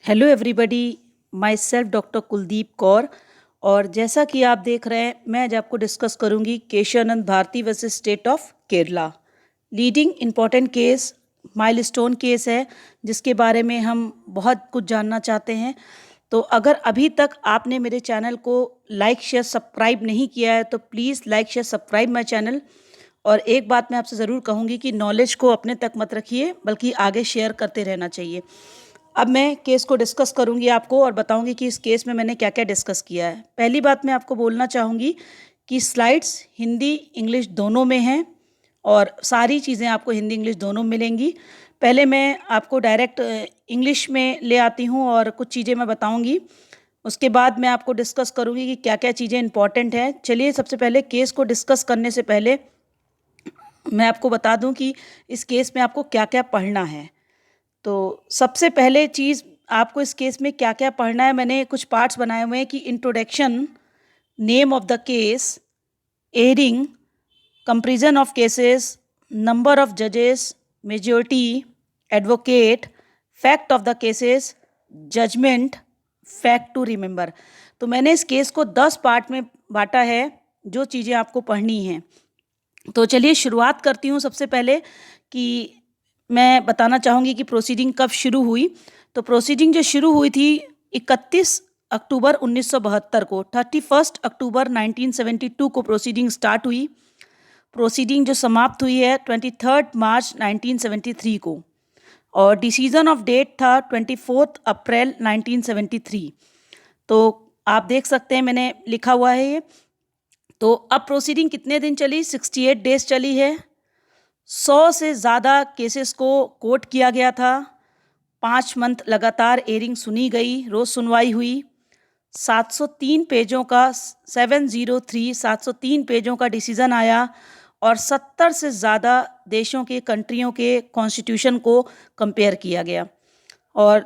Hello everybody, my self doctor Kuldeep Kaur. और जैसा कि आप देख रहे हैं, मैं आज आपको डिस्कस करूंगी Keshavananda Bharati versus state of Kerala. Leading important case, milestone case है जिसके बारे में हम बहुत कुछ जानना चाहते हैं। तो अगर अभी तक आपने मेरे चैनल को लाइक शेयर सब्सक्राइब नहीं किया है तो please like share subscribe my channel. और एक बात मैं आपसे ज़रूर कहूँगी कि नॉलेज को अपने तक मत रखिए, बल्कि आगे शेयर करते रहना चाहिए। अब मैं केस को डिस्कस करूंगी आपको और बताऊंगी कि इस केस में मैंने क्या क्या डिस्कस किया है। पहली बात मैं आपको बोलना चाहूँगी कि स्लाइड्स हिंदी इंग्लिश दोनों में हैं और सारी चीज़ें आपको हिंदी इंग्लिश दोनों में मिलेंगी। पहले मैं आपको डायरेक्ट इंग्लिश में ले आती हूँ और कुछ चीज़ें मैं बताऊँगी। उसके बाद मैं आपको डिस्कस करूँगी कि क्या क्या चीज़ें इंपॉर्टेंट हैं। चलिए, सबसे पहले केस को डिस्कस करने से पहले मैं आपको बता दूं कि इस केस में आपको क्या क्या पढ़ना है। तो सबसे पहले चीज़, आपको इस केस में क्या क्या पढ़ना है, मैंने कुछ पार्ट्स बनाए हुए हैं कि introduction, name of the case, hearing, comparison of cases, number of जजेस, majority, advocate, fact of the cases, judgement, fact to remember. तो मैंने इस केस को 10 पार्ट में बांटा है जो चीज़ें आपको पढ़नी हैं। तो चलिए शुरुआत करती हूँ। सबसे पहले कि मैं बताना चाहूँगी कि प्रोसीडिंग कब शुरू हुई। तो प्रोसीडिंग जो शुरू हुई थी 31 अक्टूबर 1972 को, 31 अक्टूबर 1972 को प्रोसीडिंग स्टार्ट हुई। प्रोसीडिंग जो समाप्त हुई है 23 मार्च 1973 को, और डिसीजन ऑफ डेट था 24 अप्रैल 1973। तो आप देख सकते हैं मैंने लिखा हुआ है ये। तो अब प्रोसीडिंग कितने दिन चली? 68 डेज चली है। 100 से ज़्यादा केसेस को कोर्ट किया गया था। 5 मंथ लगातार एयरिंग सुनी गई, रोज़ सुनवाई हुई। 703 पेजों का 703 पेजों का डिसीज़न आया और 70 से ज़्यादा देशों के, कंट्रियों के कॉन्स्टिट्यूशन को कंपेयर किया गया। और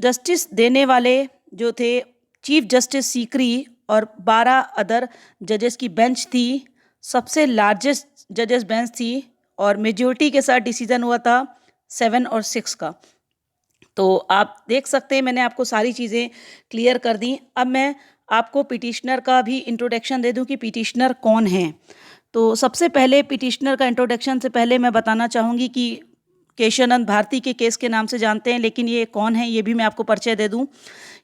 जस्टिस देने वाले जो थे, चीफ जस्टिस सीकरी और 12 अदर जजेस की बेंच थी। सबसे लार्जेस्ट जजेस बेंच थी और मेजॉरिटी के साथ डिसीजन हुआ था 7 और 6 का। तो आप देख सकते हैं मैंने आपको सारी चीज़ें क्लियर कर दी। अब मैं आपको पिटिशनर का भी इंट्रोडक्शन दे दूं कि पिटिशनर कौन है। तो सबसे पहले पिटिशनर का इंट्रोडक्शन से पहले मैं बताना चाहूँगी कि केशवानंद भारती के केस के नाम से जानते हैं, लेकिन ये कौन है ये भी मैं आपको परिचय दे दूं।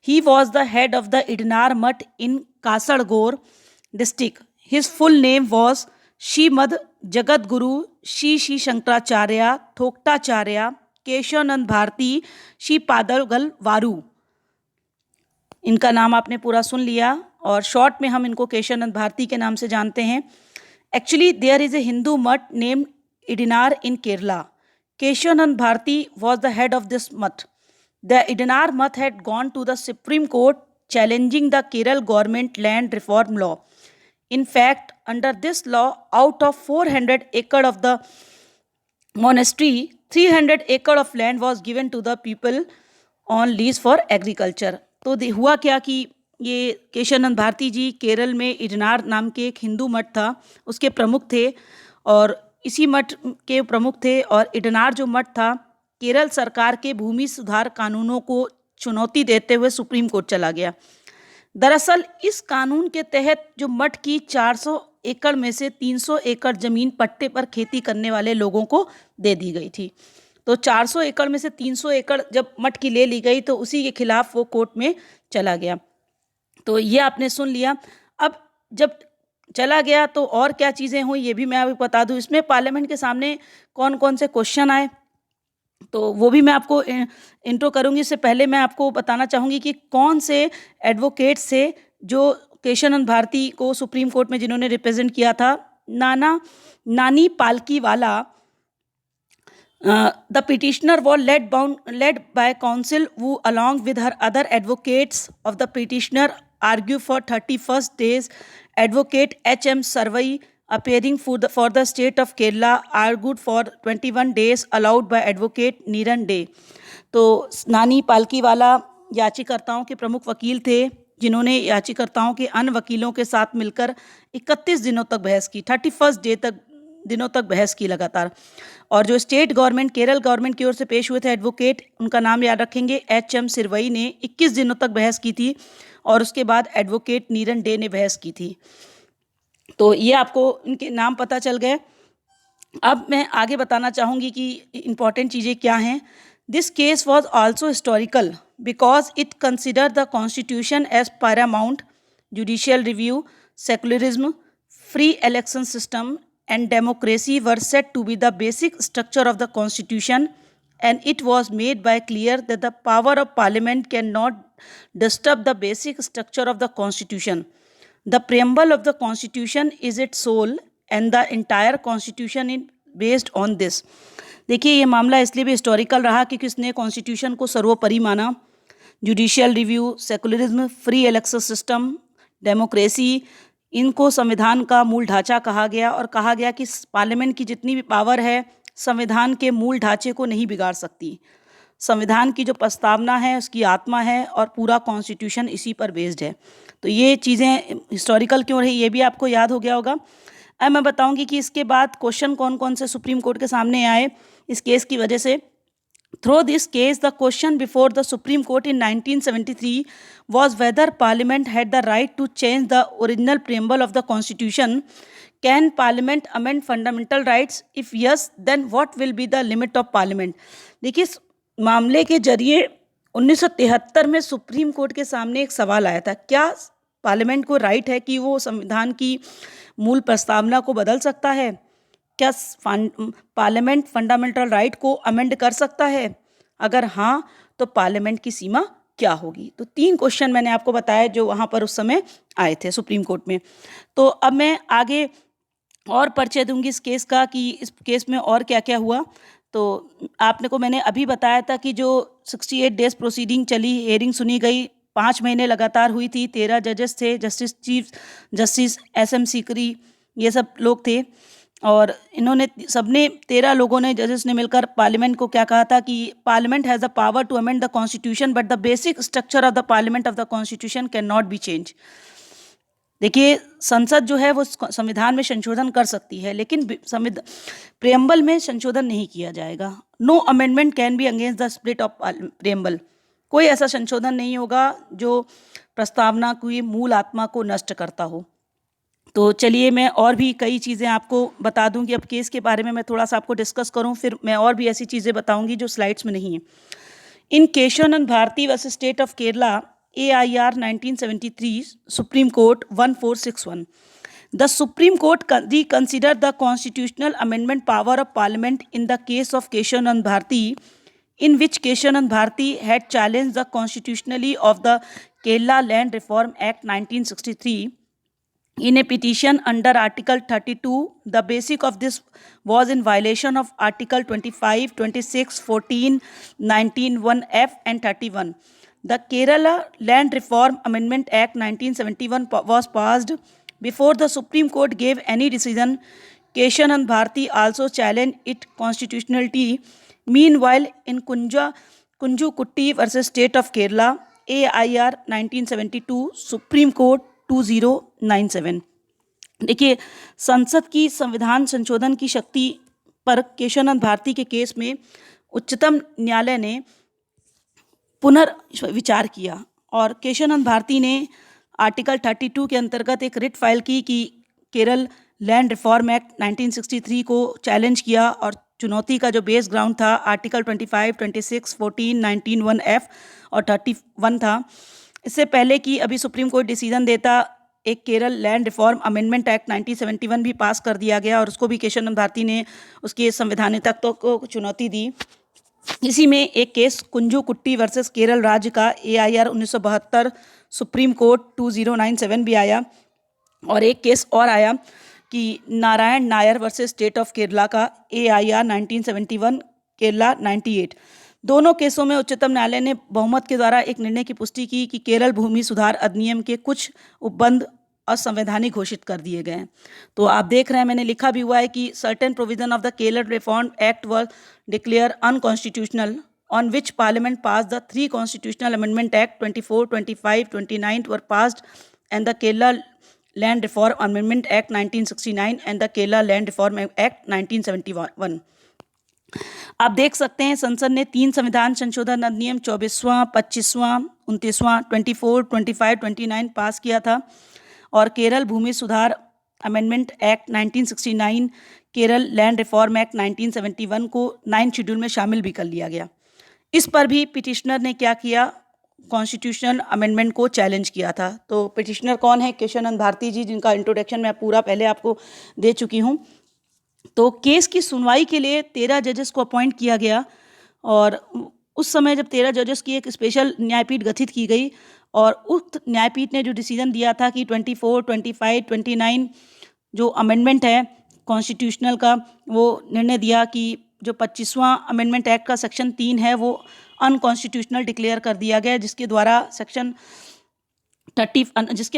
He was the head of the Edneer mutt in Kasaragod district. His full name was Shrimad Jagat Guru Shri Shankaracharya थोकटाचार्य Keshavananda Bharti Shri पादलगल वारू। इनका नाम आपने पूरा सुन लिया और शॉर्ट में हम इनको केशवानंद भारती के नाम से जानते हैं। Actually there is a Hindu mutt named Edneer in Kerala. Keshavanand Bharati was the head of this mutt. The Idinar mutt had gone to the Supreme Court challenging the Kerala government land reform law. In fact, under this law, out of 400 acre of the monastery, 300 acre of land was given to the people on lease for agriculture. तो हुआ क्या कि ये केशवानंद भारती जी केरल में इडनार नाम के एक हिंदू मठ था, उसके प्रमुख थे और इसी मठ के प्रमुख थे। और इडनार जो मठ था, केरल सरकार के भूमि सुधार कानूनों को चुनौती देते हुए सुप्रीम कोर्ट चला गया। दरअसल इस कानून के तहत जो मठ की 400 एकड़ में से 300 एकड़ जमीन पट्टे पर खेती करने वाले लोगों को दे दी गई थी। तो 400 एकड़ में से 300 एकड़ जब मठ की ले ली गई तो उसी के खिलाफ वो कोर्ट में चला गया। तो ये आपने सुन लिया। अब जब चला गया तो और क्या चीज़ें हुई ये भी मैं आपको बता दूं। इसमें पार्लियामेंट के सामने कौन कौन से क्वेश्चन आए तो वो भी मैं आपको इंट्रो करूंगी। इससे पहले मैं आपको बताना चाहूँगी कि कौन से एडवोकेट से जो केशवानंद भारती को सुप्रीम कोर्ट में जिन्होंने रिप्रेजेंट किया था। नानी Palkhivala, the petitioner was led by counsel who along with her other advocates of the petitioner argue for 31 days. Advocate H.M. Sarvai appearing for the state of Kerala argued for 21 days allowed by advocate Niran Day. तो नानी पालकीवाला याचिकाकर्ताओं के प्रमुख वकील थे जिन्होंने याचिकाकर्ताओं के अन्य वकीलों के साथ मिलकर 31 दिनों तक बहस की। 31 डे तक दिनों तक बहस की लगातार। और जो स्टेट गवर्नमेंट, केरल गवर्नमेंट की ओर से पेश हुए थे एडवोकेट, उनका नाम याद रखेंगे, HM सिरवई ने 21 दिनों तक बहस की थी और उसके बाद एडवोकेट नीरन डे ने बहस की थी। तो ये आपको इनके नाम पता चल गए। अब मैं आगे बताना चाहूँगी कि इम्पॉर्टेंट चीज़ें क्या हैं। This case was also historical because it consider the constitution as paramount, judicial review, secularism, free election system and democracy were said to be the basic structure of the constitution, and it was made by clear that the power of parliament cannot disturb the basic structure of the constitution. The preamble of the constitution is its soul and the entire constitution is based on this. देखिए ये मामला इसलिए भी historical रहा क्योंकि उसने constitution को सर्वोपरि माना। Judicial review, secularism, free election system, democracy, इनको संविधान का मूल ढांचा कहा गया और कहा गया कि पार्लियामेंट की जितनी भी पावर है संविधान के मूल ढांचे को नहीं बिगाड़ सकती। संविधान की जो प्रस्तावना है उसकी आत्मा है और पूरा कॉन्स्टिट्यूशन इसी पर बेस्ड है। तो ये चीज़ें हिस्टोरिकल क्यों रही ये भी आपको याद हो गया होगा। अब मैं बताऊंगी कि इसके बाद क्वेश्चन कौन कौन से सुप्रीम कोर्ट के सामने आए इस केस की वजह से। Through this case, the question before the Supreme Court in 1973 was whether Parliament had the right to change the original preamble of the Constitution. Can Parliament amend fundamental rights? If yes, then what will be the limit of Parliament? देखिए इस मामले के जरिए 1973 में supreme court के सामने एक सवाल आया था, क्या पार्लियामेंट को राइट है कि वो संविधान की मूल प्रस्तावना को बदल सकता है? क्या पार्लियामेंट फंडामेंटल राइट को अमेंड कर सकता है? अगर हाँ तो पार्लियामेंट की सीमा क्या होगी? तो 3 क्वेश्चन मैंने आपको बताया जो वहाँ पर उस समय आए थे सुप्रीम कोर्ट में। तो अब मैं आगे और परिचय दूंगी इस केस का कि इस केस में और क्या क्या हुआ। तो आपने को मैंने अभी बताया था कि जो 68 डेज प्रोसीडिंग चली, हियरिंग सुनी गई, 5 महीने लगातार हुई थी, 13 जजेस थे, justice chief justice SM Sikri, ये सब लोग थे। और इन्होंने सबने 13 लोगों ने, जजेस ने मिलकर पार्लियामेंट को क्या कहा था कि parliament has the power to amend the constitution but the basic structure of the parliament of the constitution can not be change. देखिए संसद जो है वो संविधान में संशोधन कर सकती है लेकिन प्रेम्बल में संशोधन नहीं किया जाएगा। No amendment can be against the split of preamble. कोई ऐसा संशोधन नहीं होगा जो प्रस्तावना की मूल आत्मा को नष्ट करता हो। तो चलिए मैं और भी कई चीज़ें आपको बता दूंगी। अब केस के बारे में मैं थोड़ा सा आपको डिस्कस करूं, फिर मैं और भी ऐसी चीज़ें बताऊंगी जो स्लाइड्स में नहीं है। In Keshavananda Bharati versus state of Kerala AIR 1973 Supreme Court 1461. The Supreme Court reconsidered the constitutional amendment power of Parliament in the case of Keshavanand Bharati, in which Keshavanand Bharati had challenged the constitutionality of the Kerala Land Reform Act 1963. In a petition under Article 32, the basic of this was in violation of Article 25, 26, 14, 19, 1F and 31. The Kerala Land Reform Amendment Act 1971 was passed before the Supreme Court gave any decision. Keshavanand Bharati also challenged its constitutionality. Meanwhile, in Kunju Kutti versus State of Kerala, AIR 1972, Supreme Court 2097। देखिए संसद की संविधान संशोधन की शक्ति पर केशवानंद भारती के case में उच्चतम न्यायालय ने पुनर्विचार किया और केशवानंद भारती ने आर्टिकल 32 के अंतर्गत एक रिट फाइल की कि केरल लैंड रिफॉर्म एक्ट 1963 को चैलेंज किया और चुनौती का जो बेस ग्राउंड था आर्टिकल 25, 26, 14, 19, 1F और 31 था। इससे पहले कि अभी सुप्रीम कोर्ट डिसीजन देता, एक Kerala land reform amendment act 1971 भी पास कर दिया गया और उसको भी केशवानंद भारती ने उसके संवैधानिक तत्वों को चुनौती दी। इसी में एक केस कुंजू कुट्टी वर्सेस केरल राज्य का AIR 1972 सुप्रीम कोर्ट 2097 भी आया और एक केस और आया कि Narayan Nair versus state of Kerala का AIR 1971 केरला 98। दोनों केसों में उच्चतम न्यायालय ने बहुमत के द्वारा एक निर्णय की पुष्टि की कि केरल भूमि सुधार अधिनियम के कुछ उपबंध असंवैधानिक घोषित कर दिए गए हैं। तो आप देख रहे हैं मैंने लिखा भी हुआ है कि certain provision of the Kerala reform act were declare unconstitutional on which parliament pass the 3 constitutional amendment act 24, 25, 29 were passed and the Kerala land reform amendment act 1969 and the Kerala land reform act 1971। आप देख सकते हैं संसद ने 3 संविधान संशोधन अधिनियम 24वां, 25वां, 29वां, 24, 25, 29 पास किया था और केरल भूमि सुधार amendment act 1969, Kerala land reform act 1971 को 9 शेड्यूल में शामिल भी कर लिया गया। इस पर भी पिटिशनर ने क्या किया, कॉन्स्टिट्यूशनल अमेंडमेंट को चैलेंज किया था। तो पिटिशनर कौन है? केशवानंद भारती जी, जिनका इंट्रोडक्शन मैं पूरा पहले आपको दे चुकी हूँ। तो केस की सुनवाई के लिए 13 जजेस को अपॉइंट किया गया और उस समय जब 13 जजेस की एक स्पेशल न्यायपीठ गठित की गई और उस न्यायपीठ ने जो डिसीजन दिया था कि 24, 25, 29 जो अमेंडमेंट है कॉन्स्टिट्यूशनल का, वो निर्णय दिया कि जो 25वां अमेंडमेंट एक्ट का सेक्शन 3 है वो अनकॉन्स्टिट्यूशनल डिक्लेयर कर दिया गया, जिसके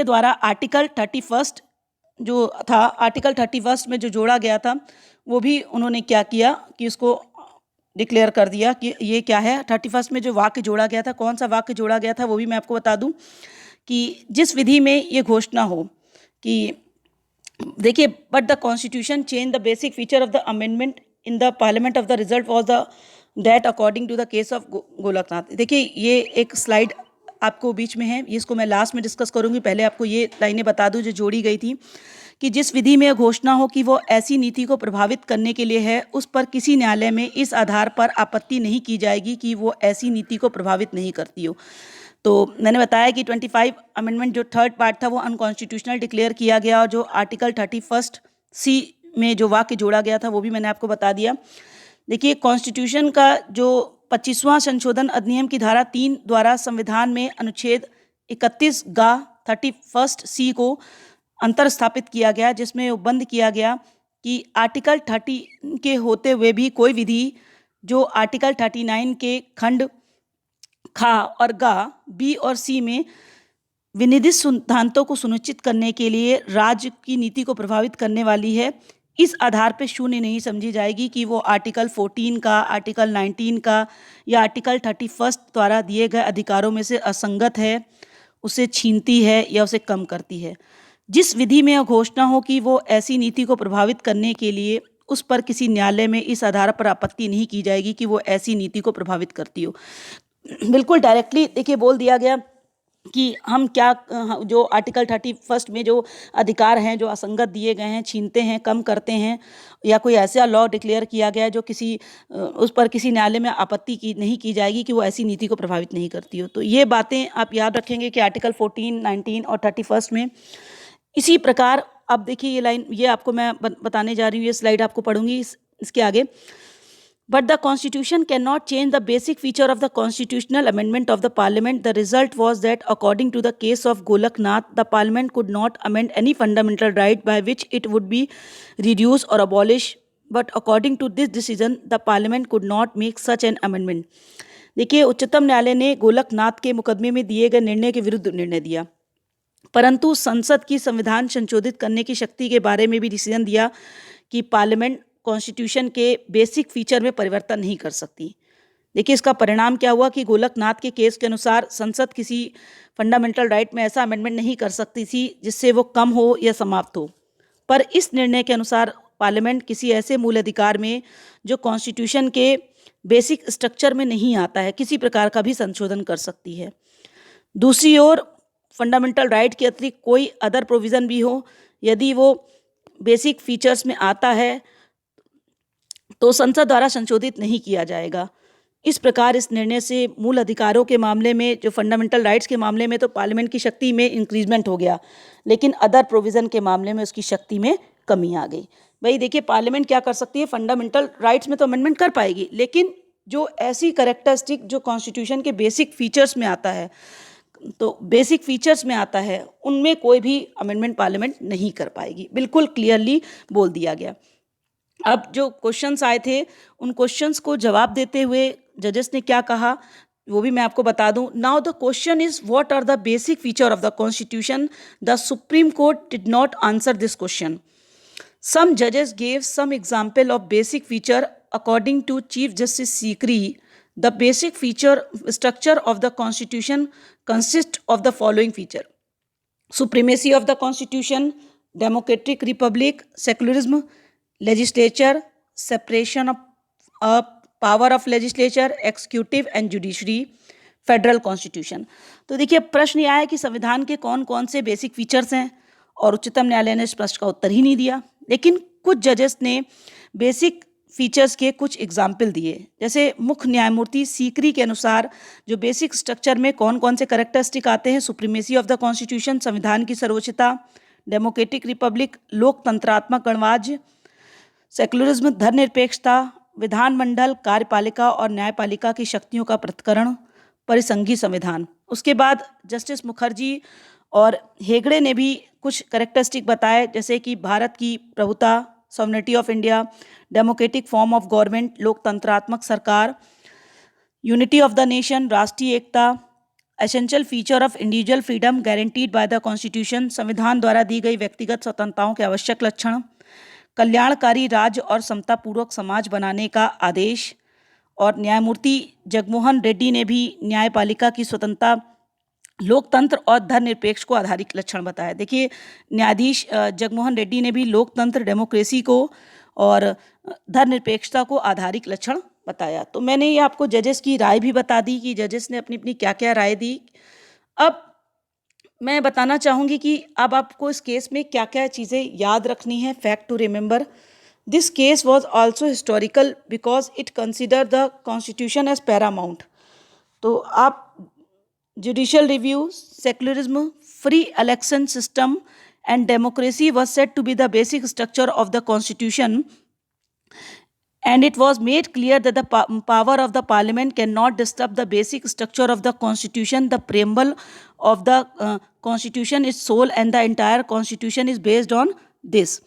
द्वारा आर्टिकल 31 जो था, आर्टिकल 31 में जो जोड़ा गया था वो भी उन्होंने क्या किया कि उसको डिक्लेयर कर दिया कि ये क्या है। 31 में जो वाक्य जोड़ा गया था, कौन सा वाक्य जोड़ा गया था वो भी मैं आपको बता दूं कि जिस विधि में ये घोषणा हो कि देखिए, but the constitution change the basic feature of the amendment in the parliament of the result was the that according to the case of Golaknath. देखिए, ये एक स्लाइड आपको बीच में है, इसको मैं लास्ट में डिस्कस करूंगी, पहले आपको ये लाइनें बता दूं जो जोड़ी गई थी कि जिस विधि में घोषणा हो कि वो ऐसी नीति को प्रभावित करने के लिए है, उस पर किसी न्यायालय में इस आधार पर आपत्ति नहीं की जाएगी कि वो ऐसी नीति को प्रभावित नहीं करती हो। तो मैंने बताया कि 25 अमेंडमेंट जो थर्ड पार्ट था वो अनकॉन्स्टिट्यूशनल डिक्लेयर किया गया और जो आर्टिकल 31 सी में जो वाक्य जोड़ा गया था वो भी मैंने आपको बता दिया। देखिए, कॉन्स्टिट्यूशन का जो 25वां संशोधन अधिनियम की धारा 3 द्वारा संविधान में अनुच्छेद 31 गा 31 सी को अंतर स्थापित किया गया, जिसमें बंद किया गया कि आर्टिकल 30 के होते हुए भी कोई विधि जो आर्टिकल 39 के खंड खा और गा, बी और सी में विनिर्दिष्ट सिद्धांतों को सुनिश्चित करने के लिए राज्य की नीति को प्रभावित करने वाली है, इस आधार पर शून्य नहीं समझी जाएगी कि वो आर्टिकल 14 का, आर्टिकल 19 का या आर्टिकल 31 द्वारा दिए गए अधिकारों में से असंगत है, उसे छीनती है या उसे कम करती है। जिस विधि में यह घोषणा हो कि वो ऐसी नीति को प्रभावित करने के लिए, उस पर किसी न्यायालय में इस आधार पर आपत्ति नहीं की जाएगी कि वो ऐसी नीति को प्रभावित करती हो। बिल्कुल डायरेक्टली देखिए बोल दिया गया कि हम क्या, जो आर्टिकल 31 में जो अधिकार हैं जो असंगत दिए गए हैं, छीनते हैं, कम करते हैं, या कोई ऐसा लॉ डिक्लेयर किया गया है जो उस पर किसी न्यायालय में आपत्ति नहीं की जाएगी कि वो ऐसी नीति को प्रभावित नहीं करती हो। तो ये बातें आप याद रखेंगे कि आर्टिकल 14, 19 और 31 में। इसी प्रकार अब देखिए ये लाइन, ये आपको मैं बताने जा रही हूँ, ये स्लाइड आपको पढ़ूंगी इसके आगे। But the Constitution cannot change the basic feature of the constitutional amendment of the Parliament. The result was that, according to the case of Golaknath, the Parliament could not amend any fundamental right by which it would be reduced or abolished. But according to this decision, the Parliament could not make such an amendment. देखिए, उच्चतम न्यायालय ने गोलकनाथ के मुकदमे में दिए गए निर्णय के विरुद्ध निर्णय दिया, परंतु संसद की संविधान संशोधित करने की शक्ति के बारे में भी डिसीजन दिया कि पार्लियामेंट कॉन्स्टिट्यूशन के बेसिक फीचर में परिवर्तन नहीं कर सकती। देखिए, इसका परिणाम क्या हुआ कि गोलकनाथ के केस के अनुसार संसद किसी फंडामेंटल राइट में ऐसा अमेंडमेंट नहीं कर सकती थी जिससे वो कम हो या समाप्त हो। पर इस निर्णय के अनुसार पार्लियामेंट किसी ऐसे मूल अधिकार में जो कॉन्स्टिट्यूशन के बेसिक स्ट्रक्चर में नहीं आता है, किसी प्रकार का भी संशोधन कर सकती है। दूसरी ओर फंडामेंटल राइट के अतिरिक्त कोई अदर प्रोविज़न भी हो, यदि वो बेसिक फीचर्स में आता है तो संसद द्वारा संशोधित नहीं किया जाएगा। इस प्रकार इस निर्णय से मूल अधिकारों के मामले में, जो फंडामेंटल राइट्स के मामले में तो पार्लियामेंट की शक्ति में इंक्रीजमेंट हो गया, लेकिन अदर प्रोविज़न के मामले में उसकी शक्ति में कमी आ गई। भाई देखिए, पार्लियामेंट क्या कर सकती है, फंडामेंटल राइट्स में तो अमेंडमेंट कर पाएगी, लेकिन जो ऐसी कैरेक्टरिस्टिक जो कॉन्स्टिट्यूशन के बेसिक फीचर्स में आता है, तो बेसिक फीचर्स में आता है, उनमें कोई भी अमेंडमेंट पार्लियामेंट नहीं कर पाएगी। बिल्कुल क्लियरली बोल दिया गया। अब जो क्वेश्चंस आए थे, उन क्वेश्चंस को जवाब देते हुए जजेस ने क्या कहा वो भी मैं आपको बता दूं। Now the question is, what are the basic feature of the constitution? The supreme court did not answer this question. Some judges gave some example of basic feature. According to Chief Justice Sikri, the basic feature structure of the Constitution consists of the following feature. supremacy of the constitution, democratic republic, secularism, legislature, separation of power of legislature, executive and judiciary, federal constitution. तो देखिए प्रश्न यह है कि संविधान के कौन कौन से बेसिक फीचर्स हैं, और उच्चतम न्यायालय ने इस प्रश्न का उत्तर ही नहीं दिया। लेकिन कुछ जजेस ने बेसिक फीचर्स के कुछ एग्जाम्पल दिए। जैसे मुख्य न्यायमूर्ति सीकरी के अनुसार जो बेसिक स्ट्रक्चर में कौन कौन से कैरेक्टरिस्टिक आते हैं: सुप्रीमेसी ऑफ द कॉन्स्टिट्यूशन, संविधान की सर्वोच्चता; डेमोक्रेटिक रिपब्लिक, लोकतंत्रात्मक गणराज्य; सेकुलरिज्म, धर्मनिरपेक्षता; विधानमंडल, कार्यपालिका और न्यायपालिका की शक्तियों का पृथक्करण; परिसंघी संविधान। उसके बाद जस्टिस मुखर्जी और हेगड़े ने भी कुछ कैरेक्टरिस्टिक बताए, जैसे कि भारत की प्रभुता, sovereignty of India, democratic form of government, लोकतंत्रात्मक सरकार, यूनिटी ऑफ द नेशन, राष्ट्रीय एकता, essential feature of individual freedom guaranteed by the constitution, संविधान द्वारा दी गई व्यक्तिगत स्वतंत्रताओं के आवश्यक लक्षण, कल्याणकारी राज्य और समतापूर्वक समाज बनाने का आदेश। और न्यायमूर्ति जगमोहन रेड्डी ने भी न्यायपालिका की स्वतंत्रता, लोकतंत्र और धर्मनिरपेक्ष को आधारित लक्षण बताया। देखिए न्यायाधीश जगमोहन रेड्डी ने भी लोकतंत्र, डेमोक्रेसी को और धर्मनिरपेक्षता को आधारित लक्षण बताया। तो मैंने ये आपको जजेस की राय भी बता दी कि जजेस ने अपनी अपनी क्या क्या राय दी। अब मैं बताना चाहूँगी कि अब आपको इस केस में क्या क्या चीज़ें याद रखनी है, fact to remember. This case was also historical because it considered the constitution as paramount. तो आप judicial review, secularism, free election system and democracy was said to be the basic structure of the constitution, and it was made clear that the power of the parliament cannot disturb the basic structure of the constitution. The preamble of the constitution is sole and the entire constitution is based on this.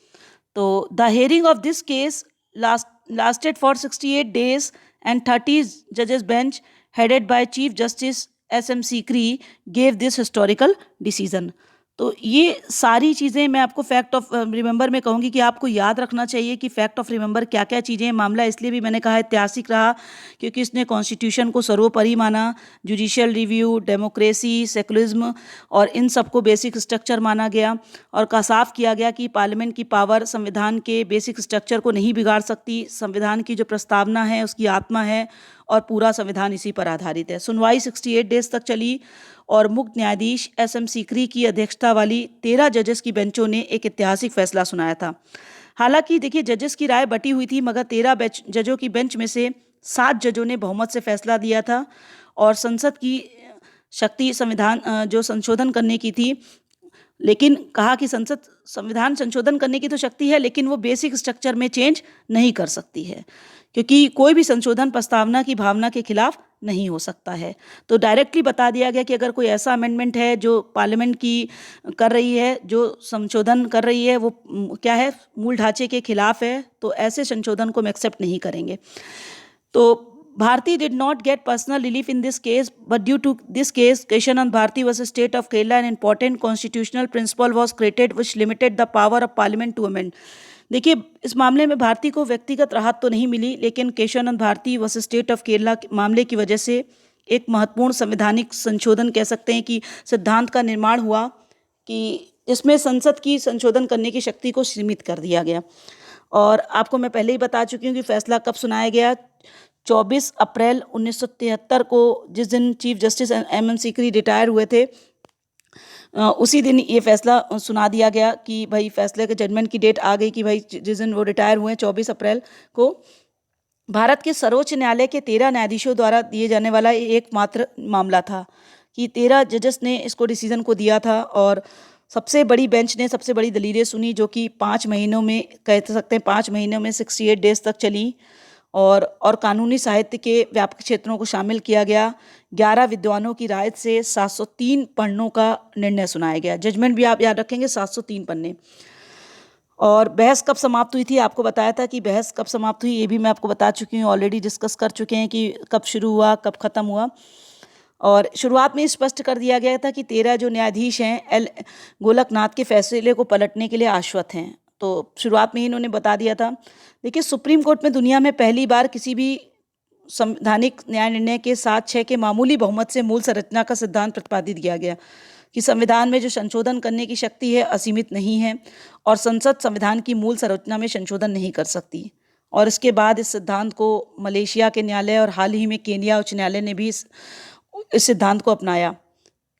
तो the hearing of this case lasted for 68 days and 30 judges bench headed by Chief Justice S.M. Sikri gave this historical decision. तो ये सारी चीज़ें मैं आपको fact of remember में कहूँगी कि आपको याद रखना चाहिए कि फैक्ट ऑफ रिमेंबर क्या क्या चीज़ें हैं। मामला इसलिए भी मैंने कहा ऐतिहासिक रहा क्योंकि इसने कॉन्स्टिट्यूशन को सर्वोपरि माना, जुडिशियल रिव्यू, डेमोक्रेसी, सेकुलरिज्म और इन सबको बेसिक स्ट्रक्चर माना गया और का साफ किया गया कि पार्लियामेंट की पावर संविधान के बेसिक स्ट्रक्चर को नहीं बिगाड़ सकती। संविधान की जो प्रस्तावना है उसकी आत्मा है और पूरा संविधान इसी पर आधारित है। सुनवाई 68 डेज तक चली और मुख्य न्यायाधीश S.M. सीकरी की अध्यक्षता वाली 13 जजेस की बेंचों ने एक ऐतिहासिक फैसला सुनाया था। हालांकि देखिए जजेस की राय बटी हुई थी, मगर 13 जजों की बेंच में से 7 जजों ने बहुमत से फैसला दिया था और संसद की शक्ति संविधान जो संशोधन करने की थी, लेकिन कहा कि संविधान संशोधन करने की तो शक्ति है लेकिन वो बेसिक स्ट्रक्चर में चेंज नहीं कर सकती है, क्योंकि कोई भी संशोधन प्रस्तावना की भावना के खिलाफ नहीं हो सकता है। तो डायरेक्टली बता दिया गया कि अगर कोई ऐसा अमेंडमेंट है जो पार्लियामेंट की कर रही है, जो संशोधन कर रही है, वो क्या है, मूल ढांचे के खिलाफ है, तो ऐसे संशोधन को हम एक्सेप्ट नहीं करेंगे। तो Bharti did not get personal relief in this case, but due to this case, Keshanand Bharti versus State of Kerala, an important constitutional principle was created which limited the power of Parliament to amend. देखिए इस मामले में भारती को व्यक्तिगत राहत तो नहीं मिली, लेकिन Keshavananda Bharati versus state of Kerala मामले की वजह से एक महत्वपूर्ण संवैधानिक संशोधन कह सकते हैं कि सिद्धांत का निर्माण हुआ कि इसमें संसद की संशोधन करने की शक्ति को सीमित कर दिया गया। और आपको मैं पहले ही बता चुकी हूँ कि फैसला कब सुनाया गया। 24 अप्रैल 1973 को, जिस दिन chief justice M.M. Sikri retire हुए थे, उसी दिन ये फैसला सुना दिया गया कि भाई फैसले के जजमेंट की डेट आ गई कि भाई जिस दिन वो रिटायर हुए 24 अप्रैल को भारत के सर्वोच्च न्यायालय के 13 न्यायाधीशों द्वारा दिए जाने वाला एकमात्र मामला था कि 13 जजेस ने इसको डिसीजन को दिया था और सबसे बड़ी बेंच ने सबसे बड़ी दलीलें सुनी, जो कि 5 महीनों में कह सकते हैं 5 महीनों में 68 डेज तक चली और कानूनी साहित्य के व्यापक क्षेत्रों को शामिल किया गया। 11 विद्वानों की राय से 703 पन्नों का निर्णय सुनाया गया। जजमेंट भी आप याद रखेंगे 703 पन्ने। और बहस कब समाप्त हुई थी, आपको बताया था कि बहस कब समाप्त हुई, ये भी मैं आपको बता चुकी हूँ, ऑलरेडी डिस्कस कर चुके हैं कि कब शुरू हुआ कब ख़त्म हुआ। और शुरुआत में स्पष्ट कर दिया गया था कि 13 जो न्यायाधीश हैं एल गोलकनाथ के फैसले को पलटने के लिए आश्वस्त हैं। तो शुरुआत में ही इन्होंने बता दिया था। देखिए सुप्रीम कोर्ट में दुनिया में पहली बार किसी भी संवैधानिक न्याय निर्णय के 7-6 के मामूली बहुमत से मूल संरचना का सिद्धांत प्रतिपादित किया गया, कि संविधान में जो संशोधन करने की शक्ति है असीमित नहीं है और संसद संविधान की मूल संरचना में संशोधन नहीं कर सकती। और इसके बाद इस सिद्धांत को मलेशिया के न्यायालय और हाल ही में केन्या उच्च न्यायालय ने भी इस सिद्धांत को अपनाया।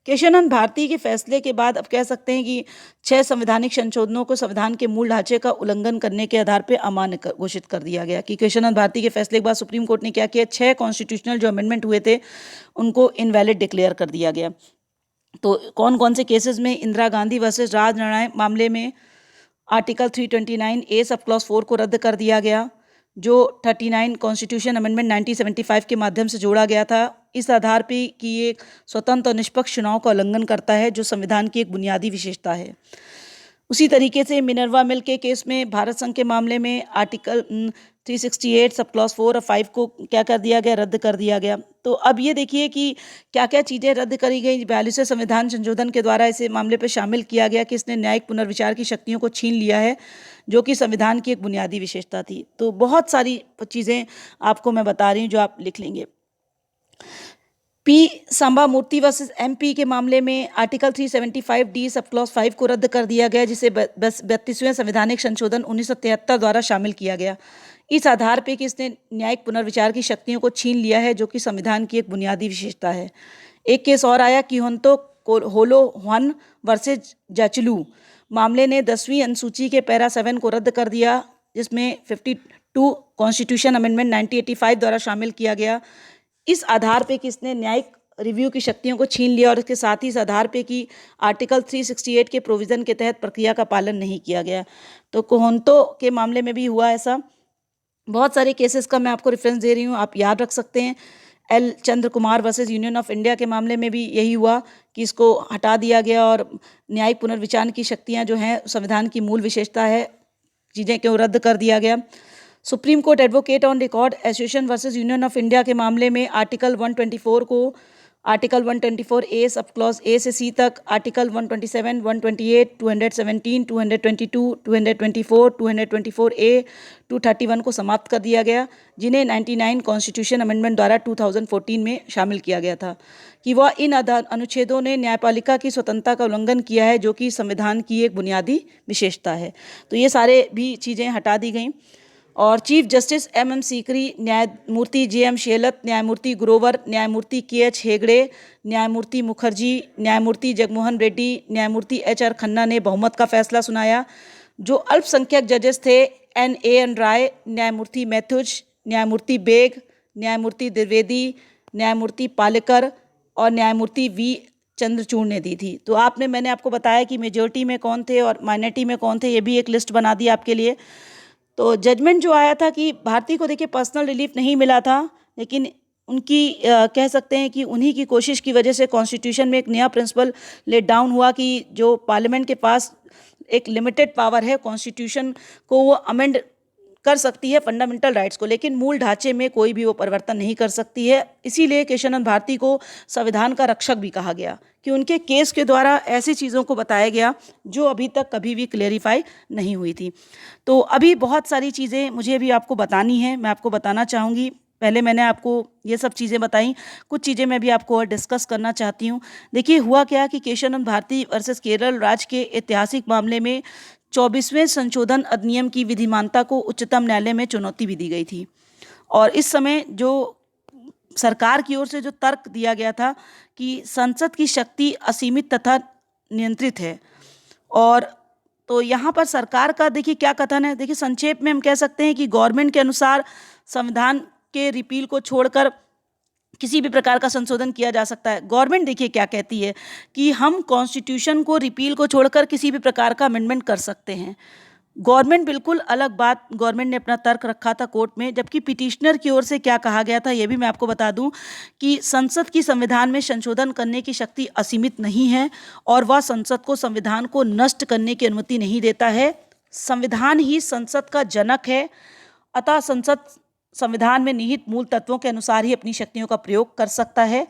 केशवानंद भारती के फैसले के बाद अब कह सकते हैं कि 6 संवैधानिक संशोधनों को संविधान के मूल ढांचे का उल्लंघन करने के आधार पर अमान्य घोषित कर दिया गया। कि केशवानंद भारती के फैसले के बाद सुप्रीम कोर्ट ने क्या किया, 6 कॉन्स्टिट्यूशनल जो अमेंडमेंट हुए थे उनको इनवैलिड डिक्लेयर कर दिया गया। तो कौन कौन से केसेस में, इंदिरा गांधी वर्सेस राजनारायण मामले में आर्टिकल 329A सब क्लॉज 4 को रद्द कर दिया गया, जो 39 कॉन्स्टिट्यूशन अमेंडमेंट 1975 के माध्यम से जोड़ा गया था, इस आधार पे कि ये एक स्वतंत्र और निष्पक्ष चुनाव का उल्लंघन करता है जो संविधान की एक बुनियादी विशेषता है। उसी तरीके से मिनर्वा मिल के केस में भारत संघ के मामले में आर्टिकल 368 सब क्लॉज 4 और 5 को क्या कर दिया गया, रद्द कर दिया गया। तो अब ये देखिए कि क्या क्या चीज़ें रद्द करी गई। 42वें संविधान संशोधन के द्वारा इसे मामले पर शामिल किया गया कि इसने न्यायिक पुनर्विचार की शक्तियों को छीन लिया है, जो कि संविधान की एक बुनियादी विशेषता थी। तो बहुत सारी चीज़ें आपको मैं बता रही हूँ जो आप लिख लेंगे। पी सांबा मूर्ति वर्सेस एमपी के मामले में आर्टिकल 375D सब क्लॉज 5 को रद्द कर दिया गया, जिसे 32वें संवैधानिक संशोधन 1973 द्वारा शामिल किया गया, इस आधार पे कि इसने न्यायिक पुनर्विचार की शक्तियों को छीन लिया है, जो कि संविधान की एक बुनियादी विशेषता है। एक केस और आया कि होन्तो होलो ह्वान वर्सेस जाचलू मामले ने 10वीं अनुसूची के पैरा 7 को रद्द कर दिया, जिसमें 52 कॉन्स्टिट्यूशन अमेंडमेंट 1985 द्वारा शामिल किया गया, इस आधार पे कि इसने न्यायिक रिव्यू की शक्तियों को छीन लिया और इसके साथ ही इस आधार पे कि आर्टिकल 368 के प्रोविज़न के तहत प्रक्रिया का पालन नहीं किया गया। तो कोहंतो के मामले में भी हुआ ऐसा। बहुत सारे केसेस का मैं आपको रेफरेंस दे रही हूँ, आप याद रख सकते हैं। L Chandra Kumar versus union of India के मामले में भी यही हुआ कि इसको हटा दिया गया और न्यायिक पुनर्विचार की शक्तियाँ जो हैं संविधान की मूल विशेषता है, चीज़ें क्यों रद्द कर दिया गया। Supreme court advocate on record association versus union of India के मामले में आर्टिकल 124 को article 124A sub clause A से C तक, आर्टिकल 127, 128, 217, 222, 224, 224A, 231 को समाप्त कर दिया गया, जिन्हें 99 कॉन्स्टिट्यूशन अमेंडमेंट द्वारा 2014 में शामिल किया गया था कि वह इन अनुच्छेदों ने न्यायपालिका की स्वतंत्रता का उल्लंघन किया है, जो कि संविधान की एक बुनियादी विशेषता है। तो ये सारे भी चीज़ें हटा दी गई। और चीफ जस्टिस MM सीकरी, न्यायमूर्ति JM शेलत, न्यायमूर्ति ग्रोवर, न्यायमूर्ति KH हेगड़े, न्यायमूर्ति मुखर्जी, न्यायमूर्ति जगमोहन रेड्डी, न्यायमूर्ति HR खन्ना ने बहुमत का फैसला सुनाया। जो अल्पसंख्यक जजेस थे NAN राय, न्यायमूर्ति मैथुज, न्यायमूर्ति बेग, न्यायमूर्ति द्विवेदी, न्यायमूर्ति पालेकर और न्यायमूर्ति V चंद्रचूड़ ने दी थी। तो मैंने आपको बताया कि मेजॉरिटी में कौन थे और माइनॉरिटी में कौन थे, ये भी एक लिस्ट बना दी आपके लिए। तो जजमेंट जो आया था कि भारती को देखिए पर्सनल रिलीफ नहीं मिला था, लेकिन उनकी कह सकते हैं कि उन्हीं की कोशिश की वजह से कॉन्स्टिट्यूशन में एक नया प्रिंसिपल लेट डाउन हुआ कि जो पार्लियामेंट के पास एक लिमिटेड पावर है, कॉन्स्टिट्यूशन को वो अमेंड कर सकती है फंडामेंटल राइट्स को, लेकिन मूल ढांचे में कोई भी वो परिवर्तन नहीं कर सकती है। इसीलिए केशवानंद भारती को संविधान का रक्षक भी कहा गया कि उनके केस के द्वारा ऐसी चीज़ों को बताया गया जो अभी तक कभी भी क्लेरिफाई नहीं हुई थी। तो अभी बहुत सारी चीज़ें मुझे भी आपको बतानी है, मैं आपको बताना चाहूँगी। पहले मैंने आपको ये सब चीज़ें बताई, कुछ चीज़ें मैं भी आपको और डिस्कस करना चाहती हूँ। देखिए हुआ क्या कि केशवानंद भारती वर्सेस केरल राज्य के ऐतिहासिक मामले में 24वें संशोधन अधिनियम की विधिमानता को उच्चतम न्यायालय में चुनौती भी दी गई थी। और इस समय जो सरकार की ओर से जो तर्क दिया गया था कि संसद की शक्ति असीमित तथा नियंत्रित है, और तो यहाँ पर सरकार का देखिए क्या कथन है। देखिए संक्षेप में हम कह सकते हैं कि गवर्नमेंट के अनुसार संविधान के रिपील को छोड़कर किसी भी प्रकार का संशोधन किया जा सकता है। गवर्नमेंट देखिए क्या कहती है कि हम कॉन्स्टिट्यूशन को रिपील को छोड़कर किसी भी प्रकार का अमेंडमेंट कर सकते हैं। गवर्नमेंट बिल्कुल अलग बात, गवर्नमेंट ने अपना तर्क रखा था कोर्ट में, जबकि पिटिशनर की ओर से क्या कहा गया था ये भी मैं आपको बता दूं कि संसद की संविधान में संशोधन करने की शक्ति असीमित नहीं है और वह संसद को संविधान को नष्ट करने की अनुमति नहीं देता है। संविधान ही संसद का जनक है, अतः संसद संविधान में निहित मूल तत्वों के अनुसार ही अपनी शक्तियों का प्रयोग कर सकता है।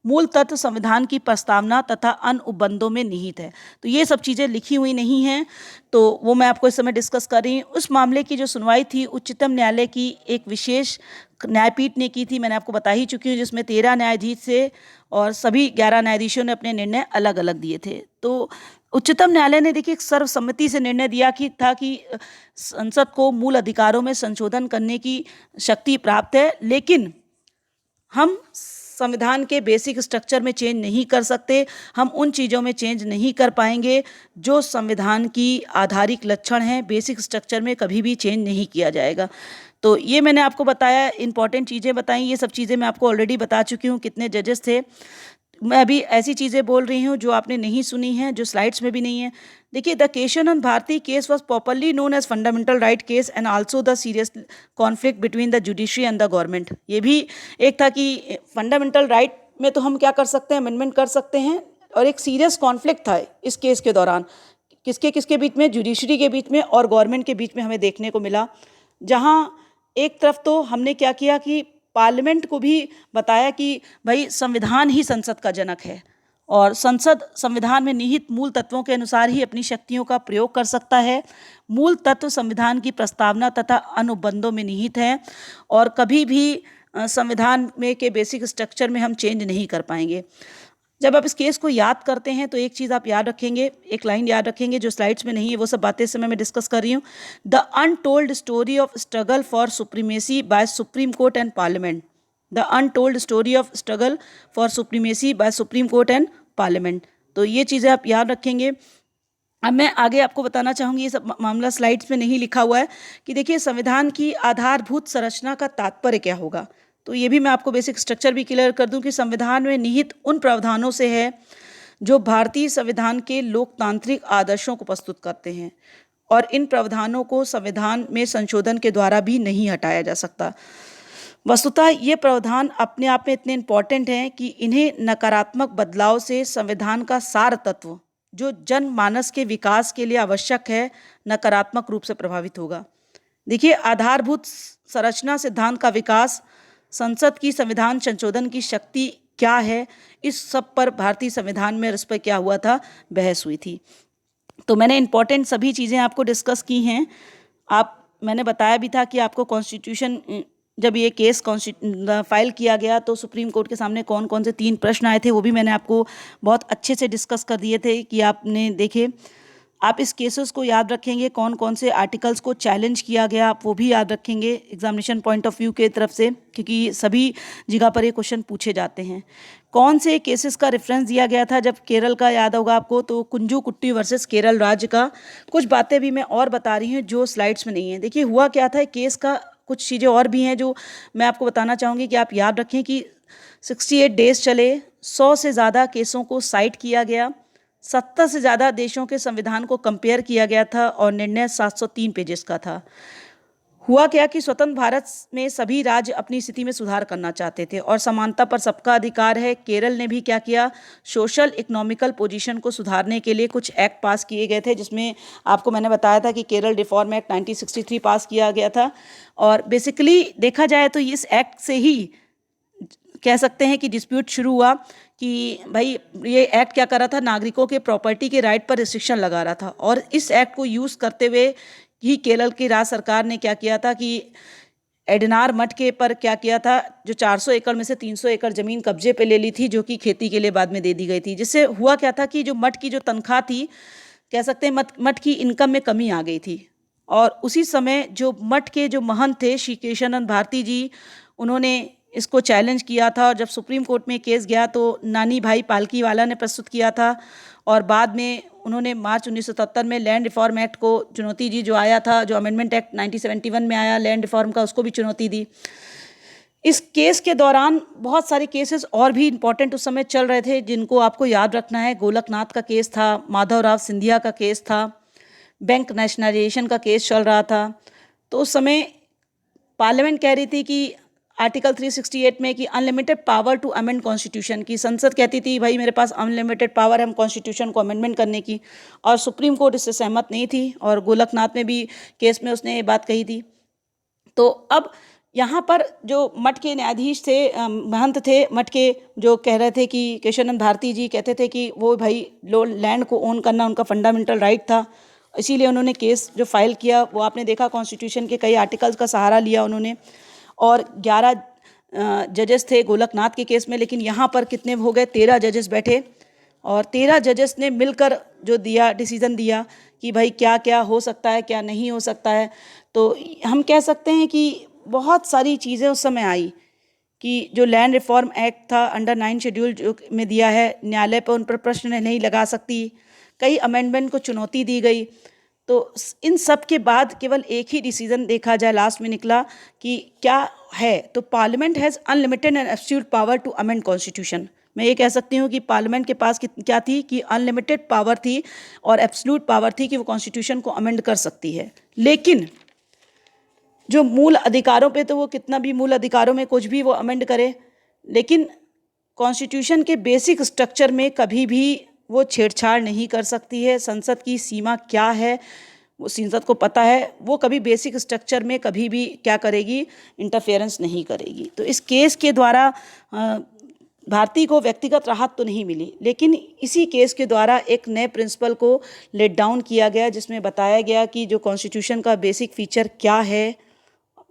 मूल तत्व संविधान की प्रस्तावना तथा अन्य उपबंधों में निहित है। तो ये सब चीज़ें लिखी हुई नहीं हैं, तो वो मैं आपको इस समय डिस्कस कर रही हूँ। उस मामले की जो सुनवाई थी उच्चतम न्यायालय की एक विशेष न्यायपीठ ने की थी, मैंने आपको बता ही चुकी हूँ, जिसमें 13 न्यायाधीश थे और सभी 11 न्यायाधीशों ने अपने निर्णय अलग अलग दिए थे। तो उच्चतम न्यायालय ने देखिए एक सर्वसम्मति से निर्णय दिया कि संसद को मूल अधिकारों में संशोधन करने की शक्ति प्राप्त है, लेकिन हम संविधान के बेसिक स्ट्रक्चर में चेंज नहीं कर सकते, हम उन चीज़ों में चेंज नहीं कर पाएंगे जो संविधान की आधारिक लक्षण हैं। बेसिक स्ट्रक्चर में कभी भी चेंज नहीं किया जाएगा। तो ये मैंने आपको बताया, इंपॉर्टेंट चीज़ें बताई। ये सब चीज़ें मैं आपको ऑलरेडी बता चुकी हूँ, कितने जजेस थे। मैं अभी ऐसी चीज़ें बोल रही हूँ जो आपने नहीं सुनी हैं, जो स्लाइड्स में भी नहीं है। देखिए, the Keshavananda Bharati case was popularly known as fundamental right case and also the serious conflict between the judiciary and the government. ये भी एक था कि फंडामेंटल राइट में तो हम क्या कर सकते हैं, अमेंडमेंट कर सकते हैं, और एक सीरियस कॉन्फ्लिक्ट था इस केस के दौरान, किसके बीच में, जुडिशरी के बीच में और गवर्नमेंट के बीच में हमें देखने को मिला। जहाँ एक तरफ तो हमने क्या किया कि पार्लियामेंट को भी बताया कि भाई संविधान ही संसद का जनक है और संसद संविधान में निहित मूल तत्वों के अनुसार ही अपनी शक्तियों का प्रयोग कर सकता है। मूल तत्व संविधान की प्रस्तावना तथा अनुबंधों में निहित है और कभी भी संविधान में के बेसिक स्ट्रक्चर में हम चेंज नहीं कर पाएंगे। जब आप इस केस को याद करते हैं तो एक चीज़ आप याद रखेंगे, एक लाइन याद रखेंगे जो स्लाइड्स में नहीं है, वो सब बातें इस समय मैं डिस्कस कर रही हूँ। The untold story of struggle for supremacy by supreme court and parliament. The untold story of struggle for supremacy by supreme court and parliament. तो ये चीज़ें आप याद रखेंगे। अब मैं आगे आपको बताना चाहूँगी, ये सब मामला स्लाइड्स में नहीं लिखा हुआ है, कि देखिए संविधान की आधारभूत संरचना का तात्पर्य क्या होगा। तो ये भी मैं आपको बेसिक स्ट्रक्चर भी क्लियर कर दूं कि संविधान में निहित उन प्रावधानों से है जो भारतीय संविधान के लोकतांत्रिक आदर्शों को प्रस्तुत करते हैं और इन प्रावधानों को संविधान में संशोधन के द्वारा भी नहीं हटाया जा सकता। वस्तुतः ये प्रावधान अपने आप में इतने इम्पॉर्टेंट हैं कि इन्हें नकारात्मक बदलाव से संविधान का सार तत्व जो जनमानस के विकास के लिए आवश्यक है नकारात्मक रूप से प्रभावित होगा। देखिए, आधारभूत संरचना सिद्धांत का विकास, संसद की संविधान संशोधन की शक्ति क्या है, इस सब पर भारतीय संविधान में इस पर क्या हुआ था, बहस हुई थी। तो मैंने इंपॉर्टेंट सभी चीज़ें आपको डिस्कस की हैं। मैंने बताया भी था कि आपको कॉन्स्टिट्यूशन, जब ये केस फाइल किया गया तो सुप्रीम कोर्ट के सामने कौन कौन से 3 प्रश्न आए थे वो भी मैंने आपको बहुत अच्छे से डिस्कस कर दिए थे कि आपने देखे। आप इस केसेस को याद रखेंगे, कौन कौन से आर्टिकल्स को चैलेंज किया गया आप वो भी याद रखेंगे एग्जामिनेशन पॉइंट ऑफ व्यू के तरफ से, क्योंकि सभी जगह पर ये क्वेश्चन पूछे जाते हैं। कौन से केसेस का रेफरेंस दिया गया था, जब केरल का याद होगा आपको तो कुंजू कुट्टी वर्सेस केरल राज्य का। कुछ बातें भी मैं और बता रही हूँ जो स्लाइड्स में नहीं है। देखिए हुआ क्या था, केस का कुछ चीज़ें और भी हैं जो मैं आपको बताना चाहूँगी कि आप याद रखें कि 68 डेज चले, 100 से ज़्यादा केसों को साइट किया गया, 70 से ज़्यादा देशों के संविधान को कंपेयर किया गया था और निर्णय 703 पेजेस का था। हुआ क्या कि स्वतंत्र भारत में सभी राज्य अपनी स्थिति में सुधार करना चाहते थे और समानता पर सबका अधिकार है। केरल ने भी क्या किया, सोशल इकोनॉमिकल पोजीशन को सुधारने के लिए कुछ एक्ट पास किए गए थे, जिसमें आपको मैंने बताया था कि केरल रिफॉर्म एक्ट 1963 पास किया गया था। और बेसिकली देखा जाए तो इस एक्ट से ही कह सकते हैं कि डिस्प्यूट शुरू हुआ कि भाई ये एक्ट क्या कर रहा था, नागरिकों के प्रॉपर्टी के राइट पर रिस्ट्रिक्शन लगा रहा था। और इस एक्ट को यूज़ करते हुए ही केरल की राज्य सरकार ने क्या किया था कि एडनार मठ के पर क्या किया था, जो 400 एकड़ में से 300 एकड़ ज़मीन कब्जे पे ले ली थी, जो कि खेती के लिए बाद में दे दी गई थी। जिससे हुआ क्या था कि जो मठ की जो तनख्वाह थी, कह सकते हैं मठ की इनकम में कमी आ गई थी। और उसी समय जो मठ के जो महंत थे श्री केशवानंद भारती जी, उन्होंने इसको चैलेंज किया था। और जब सुप्रीम कोर्ट में केस गया तो नानी भाई पालकीवाला ने प्रस्तुत किया था और बाद में उन्होंने मार्च 1977 में लैंड रिफॉर्म एक्ट को चुनौती दी, जो आया था, जो अमेंडमेंट एक्ट 1971 में आया लैंड रिफॉर्म का, उसको भी चुनौती दी। इस केस के दौरान बहुत सारे केसेस और भी इम्पॉर्टेंट उस समय चल रहे थे जिनको आपको याद रखना है। गोलकनाथ का केस था, माधवराव सिंधिया का केस था, बैंक नेशनलाइजेशन का केस चल रहा था। तो उस समय पार्लियामेंट कह रही थी कि आर्टिकल 368 में कि unlimited power to amend constitution की, संसद कहती थी भाई मेरे पास अनलिमिटेड पावर है हम कॉन्स्टिट्यूशन को अमेंडमेंट करने की, और सुप्रीम कोर्ट इससे सहमत नहीं थी। और गोलकनाथ में भी केस में उसने ये बात कही थी। तो अब यहाँ पर जो मठ के न्यायाधीश थे, महंत थे मठ के, जो कह रहे थे कि केशवानंद भारती जी कहते थे कि वो भाई लैंड को ओन करना उनका फंडामेंटल राइट था, इसीलिए उन्होंने केस जो फाइल किया वो आपने देखा, कॉन्स्टिट्यूशन के कई आर्टिकल्स का सहारा लिया उन्होंने। और 11 जजेस थे गोलकनाथ के केस में, लेकिन यहाँ पर कितने हो गए, 13 जजेस बैठे और 13 जजेस ने मिलकर जो दिया डिसीज़न दिया कि भाई क्या क्या हो सकता है, क्या नहीं हो सकता है। तो हम कह सकते हैं कि बहुत सारी चीज़ें उस समय आई कि जो लैंड रिफॉर्म एक्ट था अंडर 9 शेड्यूल जो में दिया है, न्यायालय पर उन पर प्रश्न नहीं लगा सकती, कई अमेंडमेंट को चुनौती दी गई। तो इन सब के बाद केवल एक ही डिसीजन देखा जाए लास्ट में निकला कि क्या है, तो parliament has unlimited and absolute power to amend constitution. मैं ये कह सकती हूँ कि पार्लियामेंट के पास क्या थी कि अनलिमिटेड पावर थी और एब्सोल्यूट पावर थी कि वो कॉन्स्टिट्यूशन को अमेंड कर सकती है। लेकिन जो मूल अधिकारों पे, तो वो कितना भी मूल अधिकारों में कुछ भी वो अमेंड करे, लेकिन कॉन्स्टिट्यूशन के बेसिक स्ट्रक्चर में कभी भी वो छेड़छाड़ नहीं कर सकती है। संसद की सीमा क्या है वो संसद को पता है, वो कभी बेसिक स्ट्रक्चर में कभी भी क्या करेगी, इंटरफेरेंस नहीं करेगी। तो इस केस के द्वारा भारती को व्यक्तिगत राहत तो नहीं मिली, लेकिन इसी केस के द्वारा एक नए प्रिंसिपल को लेट डाउन किया गया, जिसमें बताया गया कि जो कॉन्स्टिट्यूशन का बेसिक फीचर क्या है,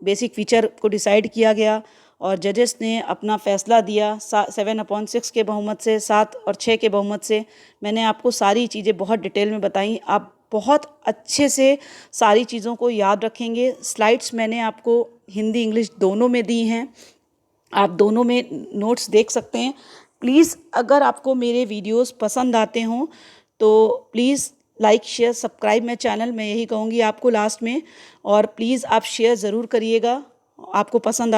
बेसिक फीचर को डिसाइड किया गया और जजेस ने अपना फैसला दिया 7/6 के बहुमत से, 7 और 6 के बहुमत से। मैंने आपको सारी चीज़ें बहुत डिटेल में बताई, आप बहुत अच्छे से सारी चीज़ों को याद रखेंगे। स्लाइड्स मैंने आपको हिंदी इंग्लिश दोनों में दी हैं, आप दोनों में नोट्स देख सकते हैं। प्लीज़ अगर आपको मेरे वीडियोस पसंद आते हों तो प्लीज़ लाइक शेयर सब्सक्राइब मैं चैनल, मैं यही कहूँगी आपको लास्ट में, और प्लीज़ आप शेयर ज़रूर करिएगा, आपको पसंद